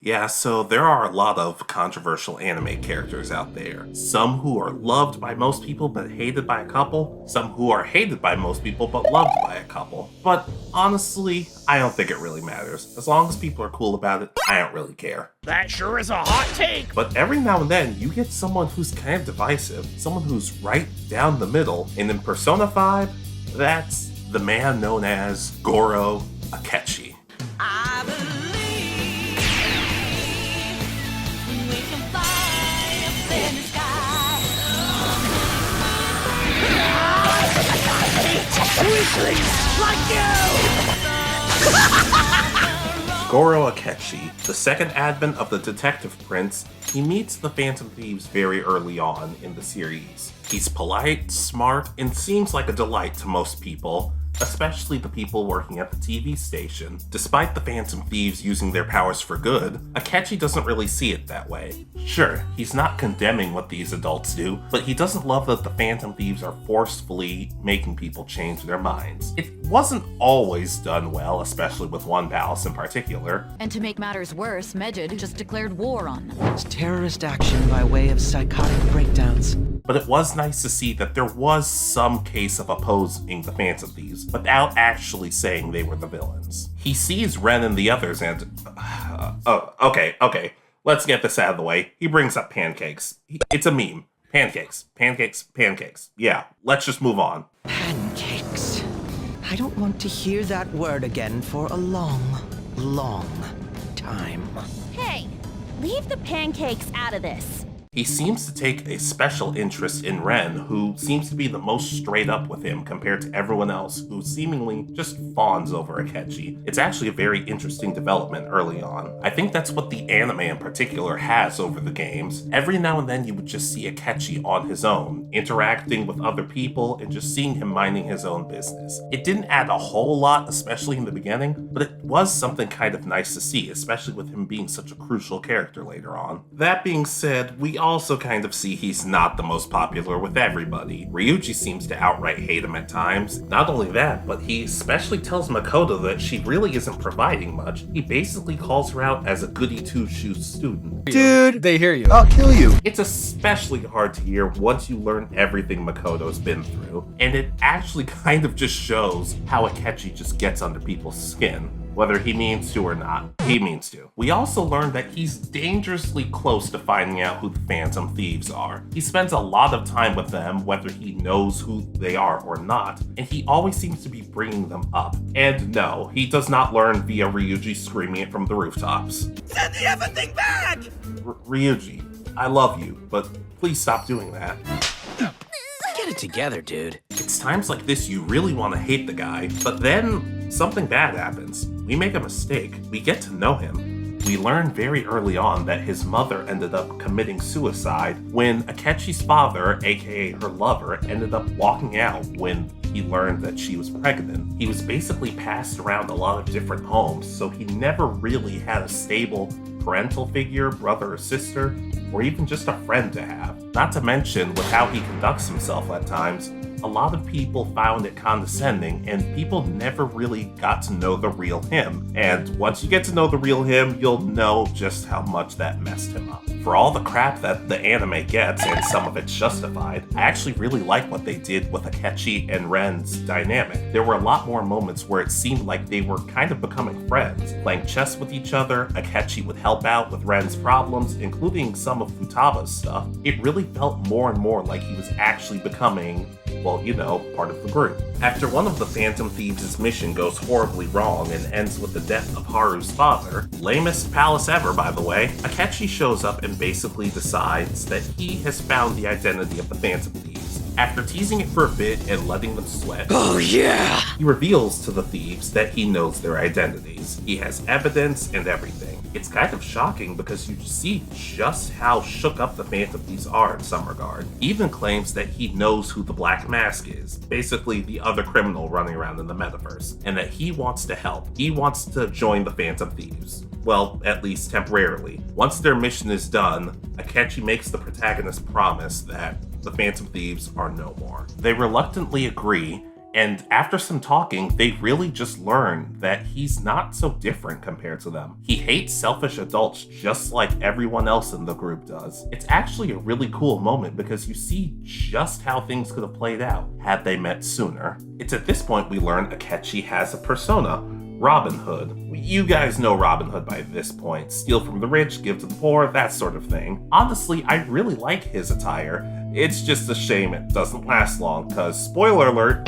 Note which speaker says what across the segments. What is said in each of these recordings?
Speaker 1: Yeah, so there are a lot of controversial anime characters out there. Some who are loved by most people but hated by a couple. Some who are hated by most people but loved by a couple. But honestly, I don't think it really matters. As long as people are cool about it, I don't really care.
Speaker 2: That sure is a hot take!
Speaker 1: But every now and then, you get someone who's kind of divisive, someone who's right down the middle, and in Persona 5, that's the man known as Goro Akechi.
Speaker 3: I believe we can fly up in the sky.
Speaker 2: Weaklings like you!
Speaker 1: Goro Akechi, the second advent of the Detective Prince, he meets the Phantom Thieves very early on in the series. He's polite, smart, and seems like a delight to most people, especially the people working at the TV station. Despite the Phantom Thieves using their powers for good, Akechi doesn't really see it that way. Sure, he's not condemning what these adults do, but he doesn't love that the Phantom Thieves are forcefully making people change their minds. It wasn't always done well, especially with one palace in particular.
Speaker 4: And to make matters worse, Mejid just declared war on them.
Speaker 5: It's terrorist action by way of psychotic breakdowns.
Speaker 1: But it was nice to see that there was some case of opposing the Phantom Thieves, without actually saying they were the villains. He sees Ren and the others and... okay. Let's get this out of the way. He brings up pancakes. It's a meme. Pancakes. Yeah, let's just move on.
Speaker 5: Pancakes. I don't want to hear that word again for a long, long time.
Speaker 6: Hey, leave the pancakes out of this.
Speaker 1: He seems to take a special interest in Ren, who seems to be the most straight up with him compared to everyone else, who seemingly just fawns over Akechi. It's actually a very interesting development early on. I think that's what the anime in particular has over the games. Every now and then you would just see Akechi on his own, interacting with other people and just seeing him minding his own business. It didn't add a whole lot, especially in the beginning, but it was something kind of nice to see, especially with him being such a crucial character later on. That being said, we also kind of see he's not the most popular with everybody. Ryuji seems to outright hate him at times. Not only that, but he especially tells Makoto that she really isn't providing much. He basically calls her out as a goody two-shoes student.
Speaker 7: Dude, they hear you.
Speaker 8: I'll kill you.
Speaker 1: It's especially hard to hear once you learn everything Makoto's been through, and it actually kind of just shows how Akechi just gets under people's skin. Whether he means to or not, he means to. We also learn that he's dangerously close to finding out who the Phantom Thieves are. He spends a lot of time with them, whether he knows who they are or not, and he always seems to be bringing them up. And no, he does not learn via Ryuji screaming it from the rooftops.
Speaker 2: Send the everything back!
Speaker 1: Ryuji, I love you, but please stop doing that.
Speaker 5: Get it together, dude.
Speaker 1: It's times like this you really want to hate the guy, but then something bad happens. We make a mistake. We get to know him. We learn very early on that his mother ended up committing suicide when Akechi's father, aka her lover, ended up walking out when he learned that she was pregnant. He was basically passed around a lot of different homes, so he never really had a stable parental figure, brother or sister, or even just a friend to have. Not to mention, with how he conducts himself at times, a lot of people found it condescending, and people never really got to know the real him. And once you get to know the real him, you'll know just how much that messed him up. For all the crap that the anime gets, and some of it's justified, I actually really like what they did with Akechi and Ren's dynamic. There were a lot more moments where it seemed like they were kind of becoming friends, playing chess with each other. Akechi would help out with Ren's problems, including some of Futaba's stuff. It really felt more and more like he was actually becoming, well, you know, part of the group. After one of the Phantom Thieves' mission goes horribly wrong and ends with the death of Haru's father, lamest palace ever, by the way, Akechi shows up and basically decides that he has found the identity of the Phantom Thieves. After teasing it for a bit and letting them sweat,
Speaker 5: Oh yeah!
Speaker 1: he reveals to the thieves that he knows their identities. He has evidence and everything. It's kind of shocking because you see just how shook up the Phantom Thieves are in some regard. He even claims that he knows who the Black Mask is, basically the other criminal running around in the metaverse, and that he wants to help. He wants to join the Phantom Thieves. Well, at least temporarily. Once their mission is done, Akechi makes the protagonist promise that the Phantom Thieves are no more. They reluctantly agree, And after some talking, they really just learn that he's not so different compared to them. He hates selfish adults just like everyone else in the group does. It's actually a really cool moment because you see just how things could have played out had they met sooner. It's at this point we learn Akechi has a persona, Robin Hood. You guys know Robin Hood by this point. Steal from the rich, give to the poor, that sort of thing. Honestly, I really like his attire. It's just a shame it doesn't last long, because, spoiler alert,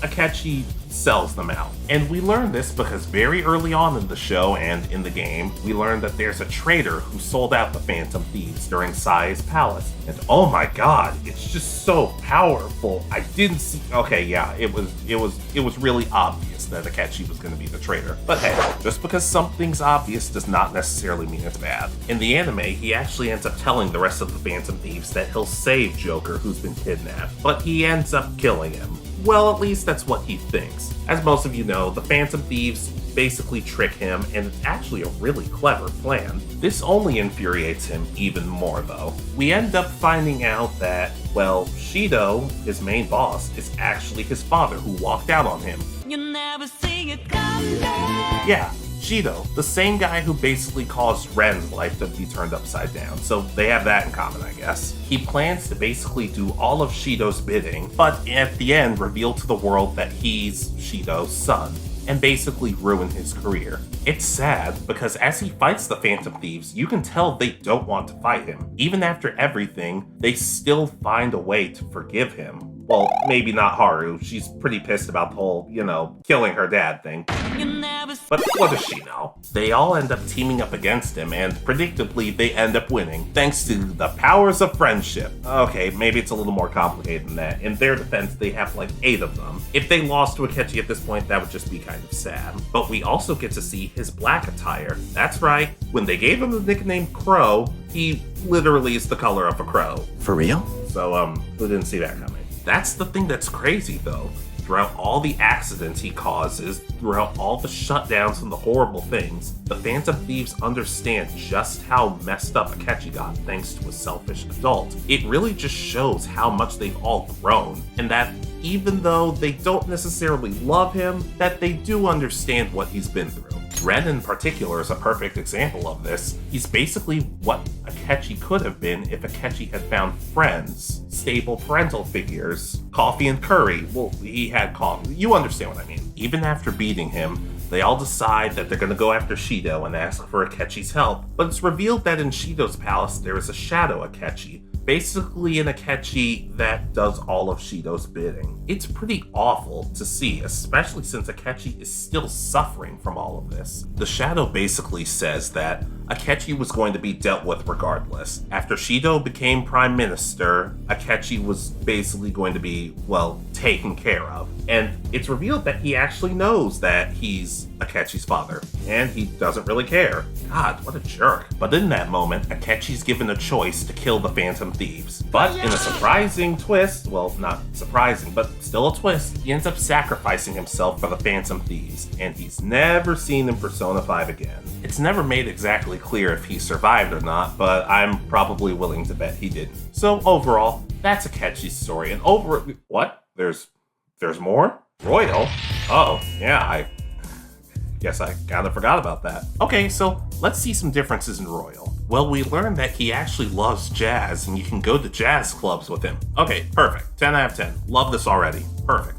Speaker 1: Akechi sells them out. And we learn this because very early on in the show and in the game, we learn that there's a traitor who sold out the Phantom Thieves during Sai's palace. And oh my god, it's just so powerful. I didn't see. Okay, yeah, it was really obvious that Akechi was going to be the traitor. But hey, just because something's obvious does not necessarily mean it's bad. In the anime, he actually ends up telling the rest of the Phantom Thieves that he'll save Joker, who's been kidnapped, but he ends up killing him. Well, at least that's what he thinks. As most of you know, the Phantom Thieves basically trick him, and it's actually a really clever plan. This only infuriates him even more, though. We end up finding out that, well, Shido, his main boss, is actually his father who walked out on him.
Speaker 3: You never see it coming.
Speaker 1: Yeah, Shido, the same guy who basically caused Ren's life to be turned upside down, so they have that in common, I guess. He plans to basically do all of Shido's bidding, but at the end reveal to the world that he's Shido's son, and basically ruin his career. It's sad, because as he fights the Phantom Thieves, you can tell they don't want to fight him. Even after everything, they still find a way to forgive him. Well, maybe not Haru. She's pretty pissed about the whole, killing her dad thing. But what does she know? They all end up teaming up against him, and predictably, they end up winning, thanks to the powers of friendship. Okay, maybe it's a little more complicated than that. In their defense, they have like 8 of them. If they lost to Akechi at this point, that would just be kind of sad. But we also get to see his black attire. That's right, when they gave him the nickname Crow, he literally is the color of a crow.
Speaker 2: For real?
Speaker 1: So, who didn't see that coming? That's the thing that's crazy, though. Throughout all the accidents he causes, throughout all the shutdowns and the horrible things, the Phantom Thieves understand just how messed up Akechi got thanks to a selfish adult. It really just shows how much they've all grown, and that even though they don't necessarily love him, that they do understand what he's been through. Ren in particular is a perfect example of this. He's basically what Akechi could have been if Akechi had found friends, stable parental figures, coffee and curry. Well, he had coffee. You understand what I mean. Even after beating him, they all decide that they're going to go after Shido and ask for Akechi's help. But it's revealed that in Shido's palace there is a shadow Akechi. Basically an Akechi that does all of Shido's bidding. It's pretty awful to see, especially since Akechi is still suffering from all of this. The shadow basically says that Akechi was going to be dealt with regardless. After Shido became prime minister, Akechi was basically going to be, well, taken care of. And it's revealed that he actually knows that he's Akechi's father, and he doesn't really care. God, what a jerk. But in that moment, Akechi's given a choice to kill the Phantom Thieves. But in a surprising twist, well, not surprising, but still a twist, he ends up sacrificing himself for the Phantom Thieves, and he's never seen in Persona 5 again. It's never made exactly clear if he survived or not, but I'm probably willing to bet he didn't. So overall, that's Akechi's story, and what? There's more? Royal? Oh, yeah, I guess I kinda forgot about that. Okay, so let's see some differences in Royal. Well, we learned that he actually loves jazz, and you can go to jazz clubs with him. Okay, perfect. 10 out of 10. Love this already. Perfect.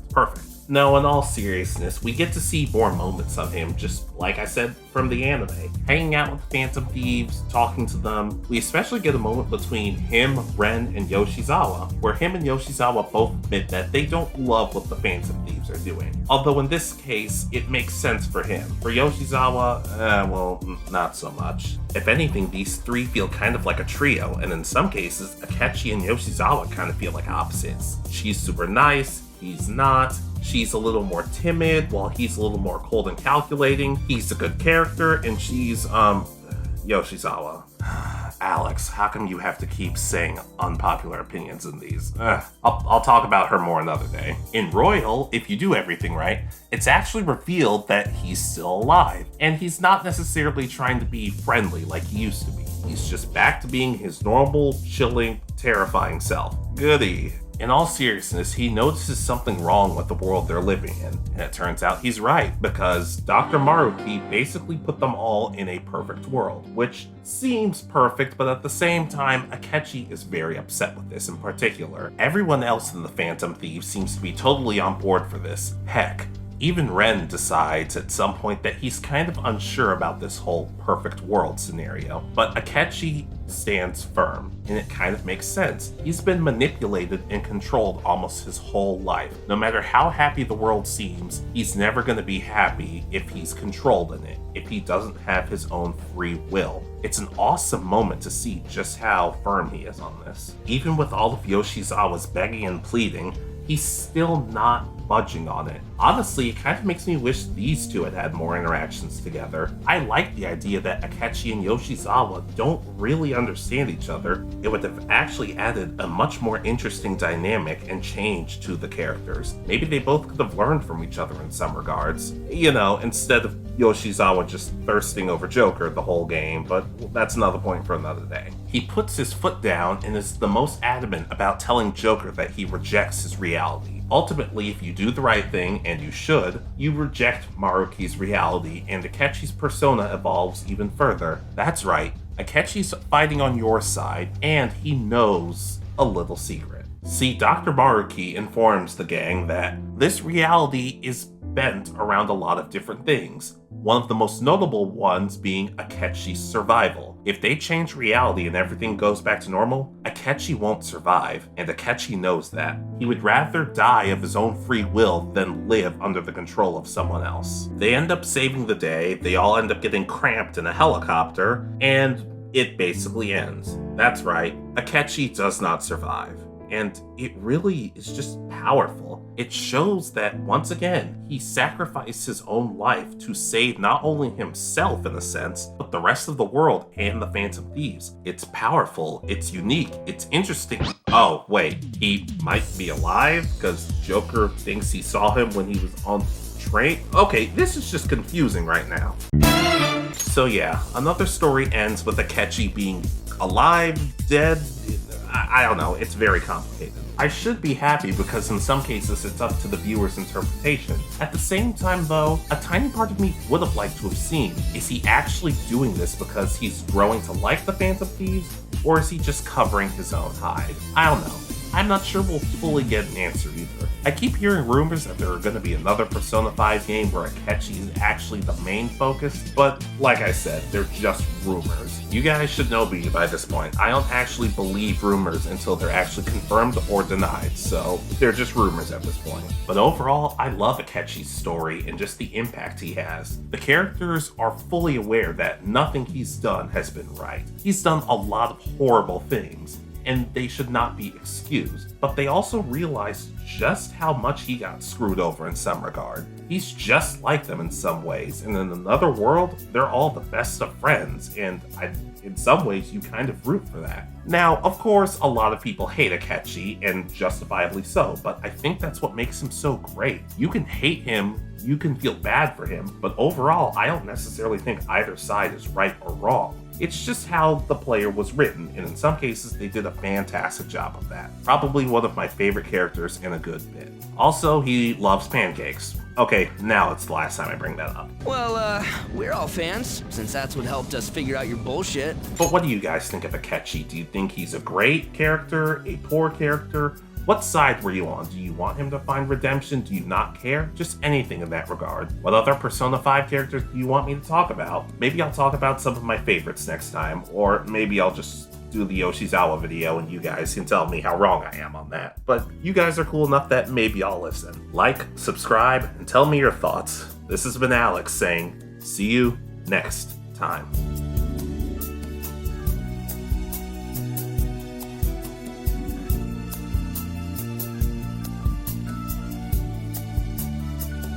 Speaker 1: No, in all seriousness, we get to see more moments of him, just like I said from the anime. Hanging out with the Phantom Thieves, talking to them. We especially get a moment between him, Ren, and Yoshizawa, where him and Yoshizawa both admit that they don't love what the Phantom Thieves are doing. Although in this case, it makes sense for him. For Yoshizawa, well, not so much. If anything, these three feel kind of like a trio, and in some cases, Akechi and Yoshizawa kind of feel like opposites. She's super nice, he's not. She's a little more timid, while he's a little more cold and calculating. He's a good character, and she's, Yoshizawa. Alex, how come you have to keep saying unpopular opinions in these? I'll talk about her more another day. In Royal, if you do everything right, it's actually revealed that he's still alive, and he's not necessarily trying to be friendly like he used to be. He's just back to being his normal, chilling, terrifying self. Goody. In all seriousness, he notices something wrong with the world they're living in, and it turns out he's right, because Dr. Maruki basically put them all in a perfect world, which seems perfect, but at the same time, Akechi is very upset with this in particular. Everyone else in the Phantom Thieves seems to be totally on board for this. Heck, even Ren decides at some point that he's kind of unsure about this whole perfect world scenario, but Akechi stands firm, and it kind of makes sense. He's been manipulated and controlled almost his whole life. No matter how happy the world seems, he's never going to be happy if he's controlled in it, if he doesn't have his own free will. It's an awesome moment to see just how firm he is on this. Even with all of Yoshizawa's begging and pleading, he's still not budging on it. Honestly, it kind of makes me wish these two had had more interactions together. I like the idea that Akechi and Yoshizawa don't really understand each other. It would have actually added a much more interesting dynamic and change to the characters. Maybe they both could have learned from each other in some regards. You know, instead of Yoshizawa just thirsting over Joker the whole game, but that's another point for another day. He puts his foot down and is the most adamant about telling Joker that he rejects his reality. Ultimately, if you do the right thing, and you should, you reject Maruki's reality, and Akechi's persona evolves even further. That's right, Akechi's fighting on your side, and he knows a little secret. See, Dr. Maruki informs the gang that this reality is bent around a lot of different things, one of the most notable ones being Akechi's survival. If they change reality and everything goes back to normal, Akechi won't survive, and Akechi knows that. He would rather die of his own free will than live under the control of someone else. They end up saving the day, they all end up getting cramped in a helicopter, and it basically ends. That's right, Akechi does not survive. And it really is just powerful. It shows that, once again, he sacrificed his own life to save not only himself in a sense, but the rest of the world and the Phantom Thieves. It's powerful, it's unique, it's interesting. Oh, wait, he might be alive because Joker thinks he saw him when he was on the train? Okay, this is just confusing right now. So yeah, another story ends with Akechi being alive, dead. I don't know, it's very complicated. I should be happy because in some cases it's up to the viewer's interpretation. At the same time though, a tiny part of me would have liked to have seen, is he actually doing this because he's growing to like the Phantom Thieves, or is he just covering his own hide? I don't know. I'm not sure we'll fully get an answer either. I keep hearing rumors that there are going to be another Persona 5 game where Akechi is actually the main focus, but like I said, they're just rumors. You guys should know me by this point. I don't actually believe rumors until they're actually confirmed or denied, so they're just rumors at this point. But overall, I love Akechi's story and just the impact he has. The characters are fully aware that nothing he's done has been right. He's done a lot of horrible things, and they should not be excused. But they also realize just how much he got screwed over in some regard. He's just like them in some ways, and in another world, they're all the best of friends, and in some ways, you kind of root for that. Now, of course, a lot of people hate Akechi, and justifiably so, but I think that's what makes him so great. You can hate him, you can feel bad for him, but overall, I don't necessarily think either side is right or wrong. It's just how the player was written, and in some cases, they did a fantastic job of that. Probably one of my favorite characters in a good bit. Also, he loves pancakes. Okay, now it's the last time I bring that up.
Speaker 5: Well, we're all fans, since that's what helped us figure out your bullshit.
Speaker 1: But what do you guys think of Akechi? Do you think he's a great character, a poor character? What side were you on? Do you want him to find redemption? Do you not care? Just anything in that regard. What other Persona 5 characters do you want me to talk about? Maybe I'll talk about some of my favorites next time, or maybe I'll just do the Yoshizawa video and you guys can tell me how wrong I am on that. But you guys are cool enough that maybe I'll listen. Like, subscribe, and tell me your thoughts. This has been Alex saying, see you next time.